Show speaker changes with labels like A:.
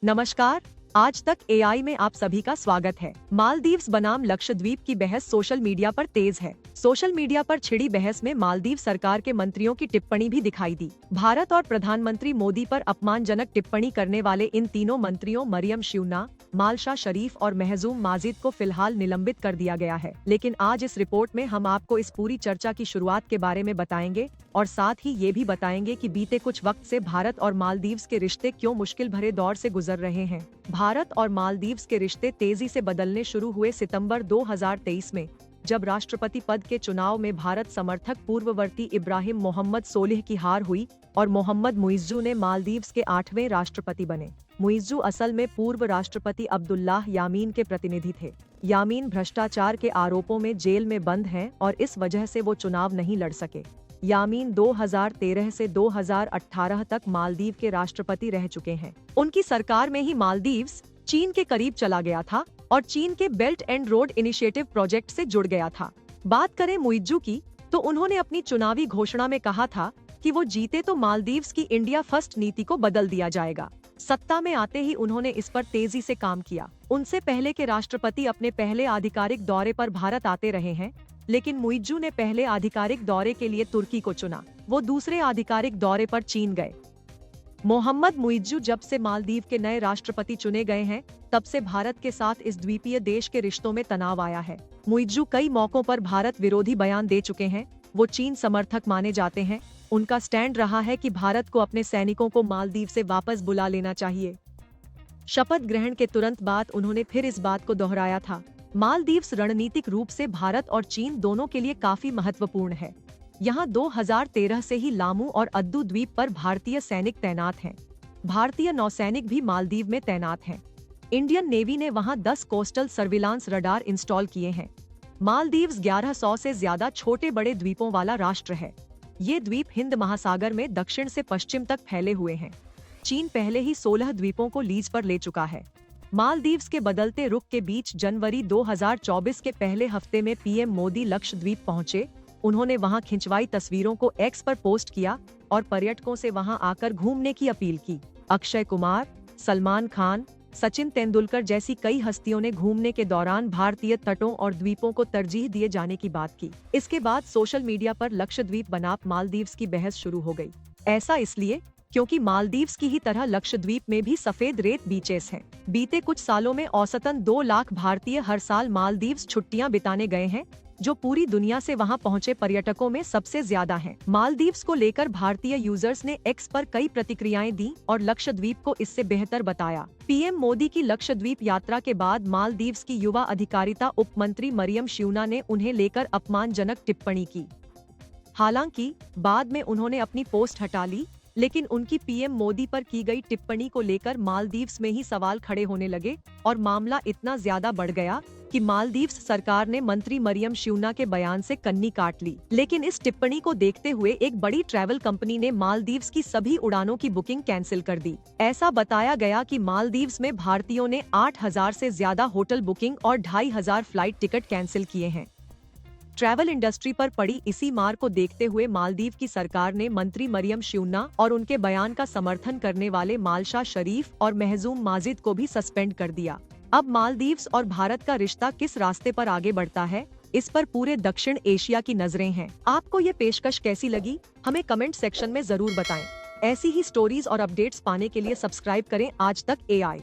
A: नमस्कार। आज तक एआई में आप सभी का स्वागत है। मालदीव्स बनाम लक्षद्वीप की बहस सोशल मीडिया पर तेज है। सोशल मीडिया पर छिड़ी बहस में मालदीव सरकार के मंत्रियों की टिप्पणी भी दिखाई दी। भारत और प्रधानमंत्री मोदी पर अपमानजनक टिप्पणी करने वाले इन तीनों मंत्रियों मरियम श्यूना, मालशा शरीफ और महजूम माजिद को फिलहाल निलंबित कर दिया गया है। लेकिन आज इस रिपोर्ट में हम आपको इस पूरी चर्चा की शुरुआत के बारे में बताएंगे और साथ ही ये भी बताएंगे कि बीते कुछ वक्त से भारत और मालदीव्स के रिश्ते क्यों मुश्किल भरे दौर से गुजर रहे हैं। भारत और मालदीव्स के रिश्ते तेजी से बदलने शुरू हुए सितंबर 2023 में, जब राष्ट्रपति पद के चुनाव में भारत समर्थक पूर्ववर्ती इब्राहिम मोहम्मद सोलिह की हार हुई और मोहम्मद मुइज्जू ने मालदीव्स के 8वें राष्ट्रपति बने। मुइज्जू असल में पूर्व राष्ट्रपति अब्दुल्लाह यामीन के प्रतिनिधि थे। यामीन भ्रष्टाचार के आरोपों में जेल में बंद हैं और इस वजह से वो चुनाव नहीं लड़ सके। यामीन 2013 से 2018 तक मालदीव के राष्ट्रपति रह चुके हैं। उनकी सरकार में ही मालदीव्स चीन के करीब चला गया था और चीन के belt and road initiative project से जुड़ गया था। बात करें मुइज्जू की, तो उन्होंने अपनी चुनावी घोषणा में कहा था कि वो जीते तो मालदीव्स की इंडिया फर्स्ट नीति को बदल दिया जाएगा। सत्ता में आते ही उन्होंने इस पर तेजी से काम किया। उनसे पहले के राष्ट्रपति अपने पहले आधिकारिक दौरे पर भारत आते रहे हैं, लेकिन मुइज्जू ने पहले आधिकारिक दौरे के लिए तुर्की को चुना। वो दूसरे आधिकारिक दौरे पर चीन गए। मोहम्मद मुइज्जू जब से मालदीव के नए राष्ट्रपति चुने गए हैं, तब से भारत के साथ इस द्वीपीय देश के रिश्तों में तनाव आया है। मुइज्जू कई मौकों पर भारत विरोधी बयान दे चुके हैं। वो चीन समर्थक माने जाते हैं। उनका स्टैंड रहा है कि भारत को अपने सैनिकों को मालदीव से वापस बुला लेना चाहिए। शपथ ग्रहण के तुरंत बाद उन्होंने फिर इस बात को दोहराया था। मालदीव्स रणनीतिक रूप से भारत और चीन दोनों के लिए काफी महत्वपूर्ण है। यहाँ 2013 से ही लामू और अद्दू द्वीप पर भारतीय सैनिक तैनात हैं। भारतीय नौसैनिक भी मालदीव में तैनात हैं। इंडियन नेवी ने वहाँ 10 कोस्टल सर्विलांस रडार इंस्टॉल किए हैं। मालदीव्स 1100 से ज्यादा छोटे बड़े द्वीपों वाला राष्ट्र है। ये द्वीप हिंद महासागर में दक्षिण से पश्चिम तक फैले हुए हैं। चीन पहले ही 16 द्वीपों को लीज पर ले चुका है। मालदीव्स के बदलते रुख के बीच जनवरी 2024 के पहले हफ्ते में पीएम मोदी लक्षद्वीप पहुंचे। उन्होंने वहां खिंचवाई तस्वीरों को एक्स पर पोस्ट किया और पर्यटकों से वहां आकर घूमने की अपील की। अक्षय कुमार, सलमान खान, सचिन तेंदुलकर जैसी कई हस्तियों ने घूमने के दौरान भारतीय तटों और द्वीपों को तरजीह दिए जाने की बात की। इसके बाद सोशल मीडिया पर लक्षद्वीप बनाम मालदीव्स की बहस शुरू हो गई। ऐसा इसलिए क्योंकि मालदीव्स की ही तरह लक्षद्वीप में भी सफेद रेत बीचेस हैं। बीते कुछ सालों में औसतन 2 लाख भारतीय हर साल मालदीव्स छुट्टियां बिताने गए हैं, जो पूरी दुनिया से वहां पहुंचे पर्यटकों में सबसे ज्यादा हैं। मालदीव्स को लेकर भारतीय यूजर्स ने एक्स पर कई प्रतिक्रियाएं दी और लक्षद्वीप को इससे बेहतर बताया। पीएम मोदी की लक्षद्वीप यात्रा के बाद मालदीव्स की युवा अधिकारिता उप मंत्री मरियम श्यूना ने उन्हें लेकर अपमानजनक टिप्पणी की। हालांकि बाद में उन्होंने अपनी पोस्ट हटा ली, लेकिन उनकी पीएम मोदी पर की गई टिप्पणी को लेकर मालदीव्स में ही सवाल खड़े होने लगे और मामला इतना ज्यादा बढ़ गया कि मालदीव्स सरकार ने मंत्री मरियम श्यूना के बयान से कन्नी काट ली। लेकिन इस टिप्पणी को देखते हुए एक बड़ी ट्रैवल कंपनी ने मालदीव्स की सभी उड़ानों की बुकिंग कैंसिल कर दी। ऐसा बताया गया कि मालदीव्स में भारतीयों ने 8000 से ज्यादा होटल बुकिंग और 2500 फ्लाइट टिकट कैंसिल किए हैं। ट्रैवल इंडस्ट्री पर पड़ी इसी मार को देखते हुए मालदीव की सरकार ने मंत्री मरियम श्यूना और उनके बयान का समर्थन करने वाले मालशा शरीफ और महजूम माजिद को भी सस्पेंड कर दिया। अब मालदीव्स और भारत का रिश्ता किस रास्ते पर आगे बढ़ता है, इस पर पूरे दक्षिण एशिया की नजरें हैं। आपको ये पेशकश कैसी लगी, हमें कमेंट सेक्शन में जरूर बताएं। ऐसी ही स्टोरीज और अपडेट्स पाने के लिए सब्सक्राइब करें आज तक एआई।